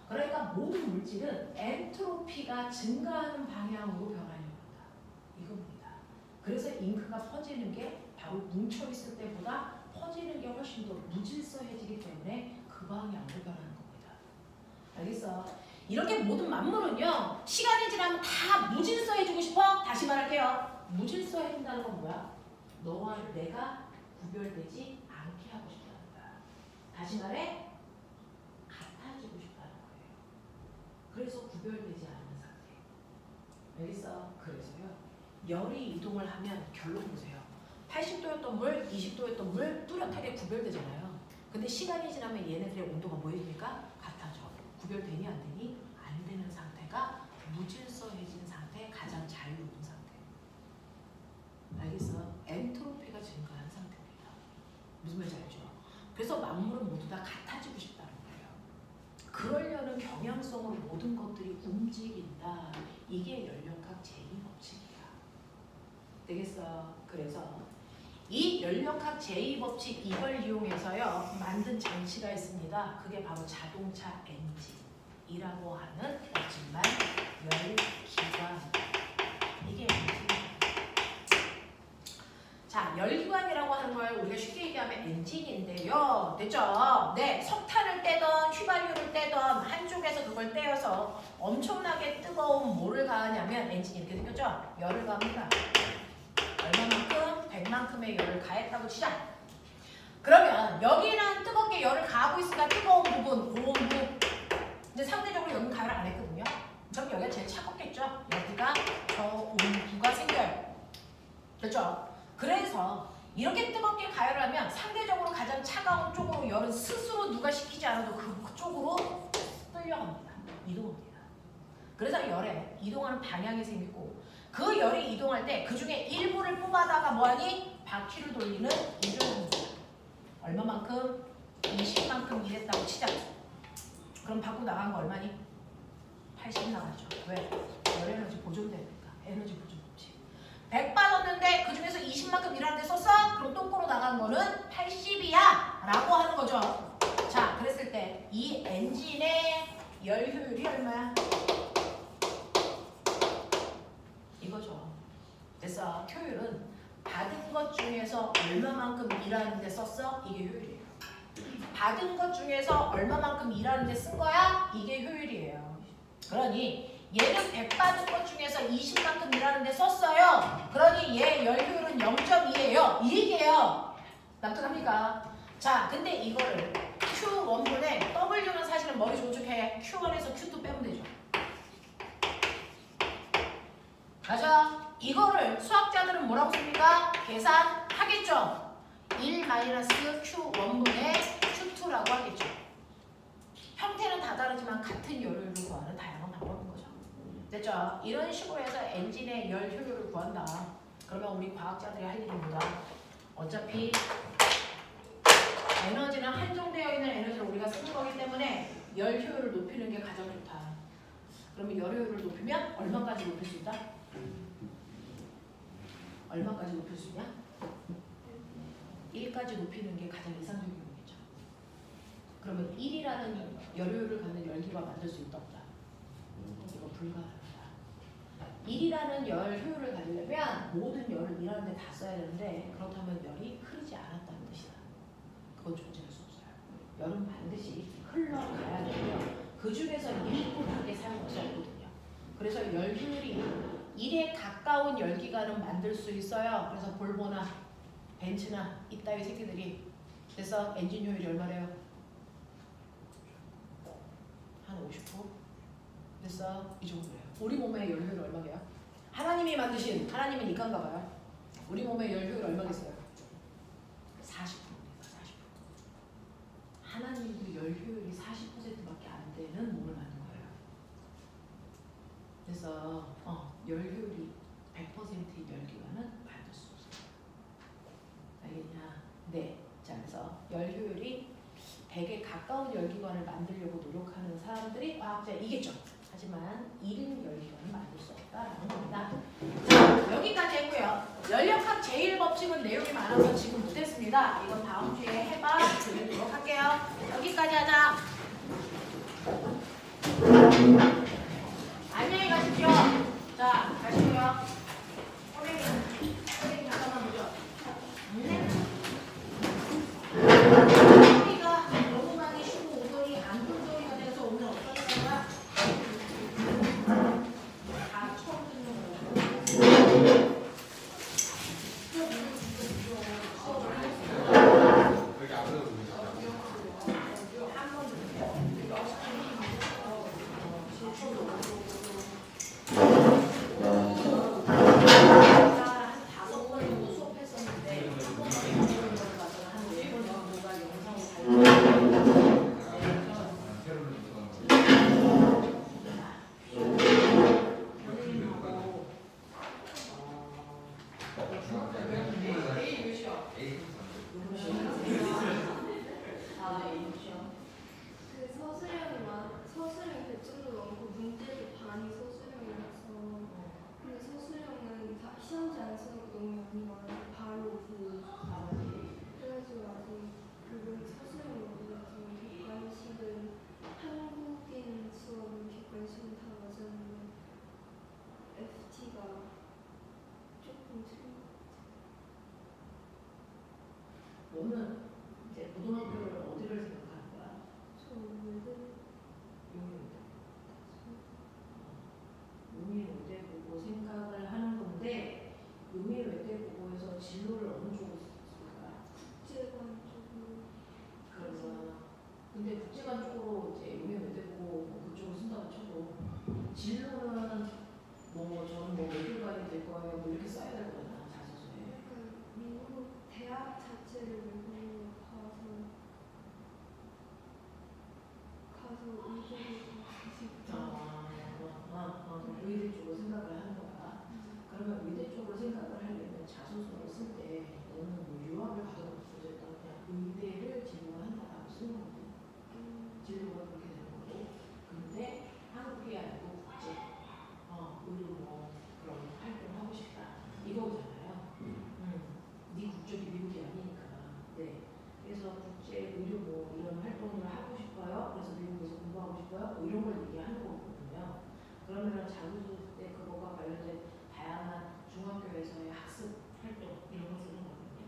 그러니까 모든 물질은 엔트로피가 증가하는 방향으로 변하려고 한다. 이겁니다. 그래서 잉크가 퍼지는 게 바로 뭉쳐있을 때보다 퍼지는 게 훨씬 더 무질서해지기 때문에 그 방향으로 변하는 겁니다. 알겠어? 이렇게 모든 만물은요, 시간이 지나면 다 무질서해지고 싶어? 다시 말할게요. 무질서해진다는 건 뭐야? 너와 내가 구별되지 않게 하고 싶다는 거야. 다시 말해, 같아지고 싶다는 거예요. 그래서 구별되지 않는 상태. 알겠어? 그래서요, 열이 이동을 하면 결론 보세요. 80도였던 물, 20도였던 물 뚜렷하게 구별되잖아요. 근데 시간이 지나면 얘네들의 온도가 뭐 해집니까? 같아져. 구별되니 안 되니? 안 되는 상태가 무질서해진 상태, 가장 자유로운 상태. 알겠어? 엔트로피가 증가한 상태입니다. 무슨 말인지 알죠? 그래서 만물은 모두 다 같아지고 싶다는 거예요. 그러려는 경향성으로 모든 것들이 움직인다. 이게 연력학 제2법칙이야. 되겠어? 그래서 이 연력학 제2법칙 이걸 이용해서요 만든 장치가 있습니다. 그게 바로 자동차 엔진이라고 하는 거짓말 열기관. 이게 엔진입니다. 자, 열기관이라고 하는 걸 우리가 쉽게 얘기하면 엔진인데요. 됐죠? 네, 석탄을 떼던 휘발유를 떼던 한쪽에서 그걸 떼어서 엄청나게 뜨거운 뭐를 가하냐면 엔진이 이렇게 생겼죠? 열을 가합니다. 얼마만큼? 100만큼의 열을 가했다고 치자. 그러면 여기는 뜨겁게 열을 가하고 있으니까 뜨거운 부분, 고온 부분. 근데 상대적으로 여기는 가열을 안 했거든요. 그럼 여기가 제일 차갑겠죠? 여기가 저온부가 생겨요. 됐죠? 그래서 이렇게 뜨겁게 가열을 하면 상대적으로 가장 차가운 쪽으로 열은 스스로 누가 식히지 않아도 그쪽으로 끌려갑니다. 이동합니다. 그래서 열에 이동하는 방향이 생기고 그 열이 이동할 때 그 중에 일부를 뽑아다가 뭐하니? 바퀴를 돌리는 이동입니다. 얼마만큼? 20만큼 일했다고 치자. 그럼 밖으로 나간 거 얼마니? 80 나가죠. 왜? 열 에너지 보존되니까. 에너지 보존 법칙. 100 빠졌는데 그 중에서 20만큼 일하는데 썼어? 그럼 똥꼬로 나간 거는 80이야 라고 하는 거죠. 자, 그랬을 때 이 엔진의 열 효율이 얼마야? 이거죠. 그래서 효율은 받은 것 중에서 얼마만큼 일하는데 썼어? 이게 효율이에요. 받은 것 중에서 얼마만큼 일하는데 쓴 거야? 이게 효율이에요. 그러니 얘는 100 받은 것 중에서 20만큼 일하는데 썼어요. 그러니 얘 열 효율은 0.2예요. 이 얘기예요. 납득합니까? 자, 근데 이거를 Q1분의 W는 사실은 머리 조축해. Q1에서 Q2 빼면 되죠. 맞아. 이거를 수학자들은 뭐라고 씁니까? 계산하겠죠. 1-Q1분의 Q2라고 하겠죠. 형태는 다 다르지만 같은 열을 구하는 다양한 방법인 거죠. 됐죠? 이런 식으로 해서 엔진의 열 효율을 구한다. 그러면 우리 과학자들이 할 일이 뭐다? 어차피 에너지는 한정되어 있는 에너지를 우리가 쓰는 거기 때문에 열 효율을 높이는 게 가장 좋다. 그러면 열 효율을 높이면 얼마까지 높일 수 있다? 얼마까지 높일 수 있냐? 1까지 높이는 게 가장 이상적인 거겠죠. 그러면 1이라는 열 효율을 갖는 열기가 만들 수 있다 없다? 이거 불가능하다. 1이라는 열 효율을 가지려면 모든 열을 일하는 데 다 써야 되는데 그렇다면 열이 흐르지 않았다는 뜻이다. 그건 존재할 수 없어요. 열은 반드시 흘러가야 되고요. 그 중에서 일부밖에 사용할 수 없거든요. 그래서 열 효율이 1에 가까운 열기관은 만들 수 있어요. 그래서 볼보나 벤츠나 이따위 새끼들이 그래서 엔진 효율이 얼마래요? 한 50%? 됐어? 이 정도예요. 우리 몸의 열 효율이 얼마게요? 하나님이 만드신, 하나님은 인간가 봐요. 우리 몸의 열 효율 얼마겠어요? 40%입니다. 40%. 하나님도 열 효율이 40%밖에 안 되는 몸을 만든 거예요. 그래서 열 효율이 100%의 열기관은 만들 수 없어요. 알겠냐? 네. 자, 그래서 열 효율이 100에 가까운 열기관을 만들려고 노력하는 사람들이 과학자이겠죠. 하지만 1인 열기관을 만들 수 없다라는 겁니다. 자, 여기까지 했고요. 연력학 제1법칙은 내용이 많아서 지금 못했습니다. 이건 다음 주에 해봐 드리도록 할게요. 여기까지 하자. 안녕히 가십시오. 자, 가시고요. 선생님 잠깐만 보죠. 소리가 너무 많이 쉬고 오더니 안 본 소리가 돼서 오늘 어떤 거야? 다 처음 듣는 거예요. 너는 이제 고등학교를 어디를 생각하는 거야? 용인 외대고고 생각을 하는 건데 용인 외대고고에서 진로를 어느 쪽으로 쓸까? 국제관 쪽으로. 그러면 근데 국제관 쪽으로 이제 용인 외대고고 그쪽으로 쓴다고 쳐도 진로는 저는 외교관이 될 거예요. 뭐 이렇게 써야 될 거잖아 자소서에. 미국 대학 자체를 외국으로 가서 의대 쪽으로 생각을 하는 거야. 그러면 의대 쪽으로 생각을 하려면 자소서를 쓸 때 너는 뭐 유학을 가도 어쨌든 그냥 의대를 진로를 한다라고 쓰는 거거든. 진로가 그렇게 되는 거고. 근데 한국이 아니고 국제, 의료 뭐 그런 활동을 하고 싶다 이거잖아요. 네 국적이 미국이 아니니까. 네. 그래서 국제 의료 뭐 이런 활동을 하고 싶어요. 그래서 미국에서 공부하고 싶어요. 뭐 이런 걸 얘기하는 거거든요. 그러면 자소서 때 그거가 관련된 다양한 중학교에서의 학습 활동 이런 거 쓰는 거거든요.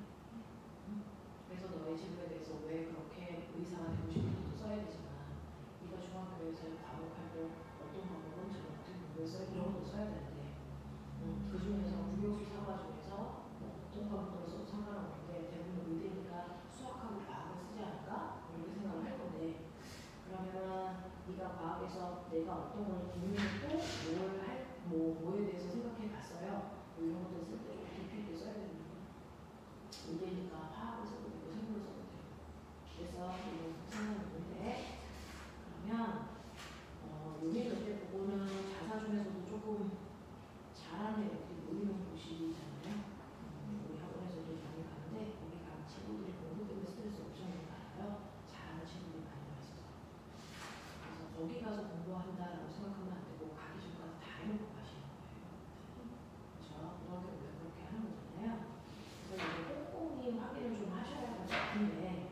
가서 공부한다라고 생각하면 안 되고 가기 전까지 다 해놓고 가시는 거예요. 그렇죠? 고등학교 때 그렇게 하는 거잖아요. 그래서 이제 꼼꼼히 확인을 좀 하셔야 할 것 같은데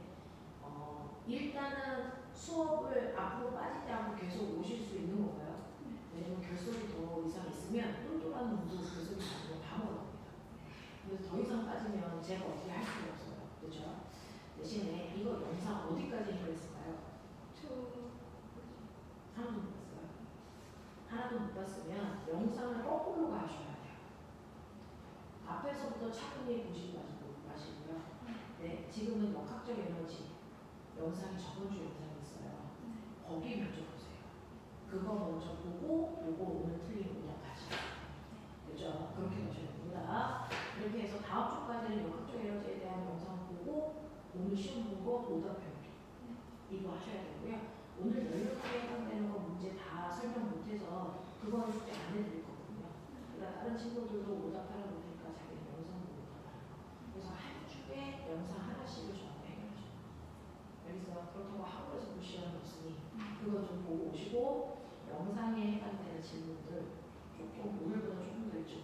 일단은 수업을 앞으로 빠지지 않고 계속 오실 수 있는 건가요? 왜냐면 결석이 더 이상 있으면 똘똘한 놈도 결석이 많으면 다 먹어갑니다. 그래서 더 이상 빠지면 제가 어떻게 할 수가 없어요. 그렇죠? 대신에 이거 영상 어디까지 해결했을까요? 하나도 못 봤어요. 하나도 못 봤으면 영상을 거꾸로 가셔야 돼요. 앞에서부터 차분히 보시지 마시고요. 네, 지금은 역학적 에너지 영상이 저번 주 영상이 있어요. 거기 먼저 보세요. 그거 먼저 보고 요거 오늘 틀린 오답 다시. 그죠? 그렇게 보셔야 됩니다. 이렇게 해서 다음 주까지는 역학적 에너지에 대한 영상 보고 오늘 시험 보고 오답 배우기. 이거 하셔야 되고요. 오늘 연료하게 해당되는 거 문제 다 설명 못해서 그거는 숙제 안 해드릴 거거든요. 그러니까 다른 친구들도 오답하라고 그러니까 자기는 영상 보고 오답하는 거. 그래서 한 주에 영상 하나씩을 전부 해결하셔요. 여기서 그렇다고 학원에서 볼 시간은 없으니 그거 좀 보고 오시고 영상에 해당되는 질문들 조금 오늘보다 조금 더 일찍